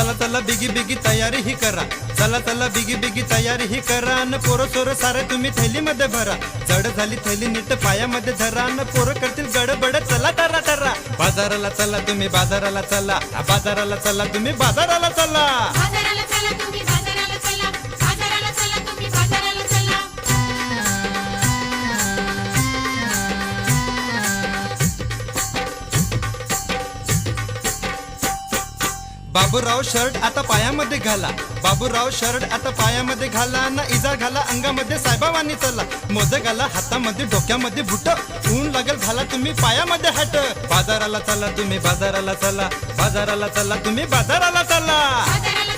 चला चला बिगी बिगी तयारी ही करा, चला चला बिगी बिगी तयारी ही करा न पोरं सोरं सारे तुम्ही थैलीमध्ये भरा. जड झाली थैली नीट पायामध्ये धरा न पोरं करतील गडबड चला टरा टरा. बाजाराला चला तुम्ही बाजाराला चला, बाजाराला चला तुम्ही बाजाराला चला. बाजाराला चला तुम्ही बाजाराला चला, बाजाराला चला तुम्ही बाजाराला चला. बाबूराव शर्ट आता पायामध्ये घाला, बाबूराव शर्ट आता पायामध्ये घाला ना इजा घाला अंगामध्ये साहेबावानी चला. मोजे घाला हातामध्ये डोक्यामध्ये बुट, ऊन लागेल घाला तुम्ही पायामध्ये हाट. बाजाराला चला तुम्ही बाजाराला चला, बाजाराला चला तुम्ही बाजाराला चला. बाजाराला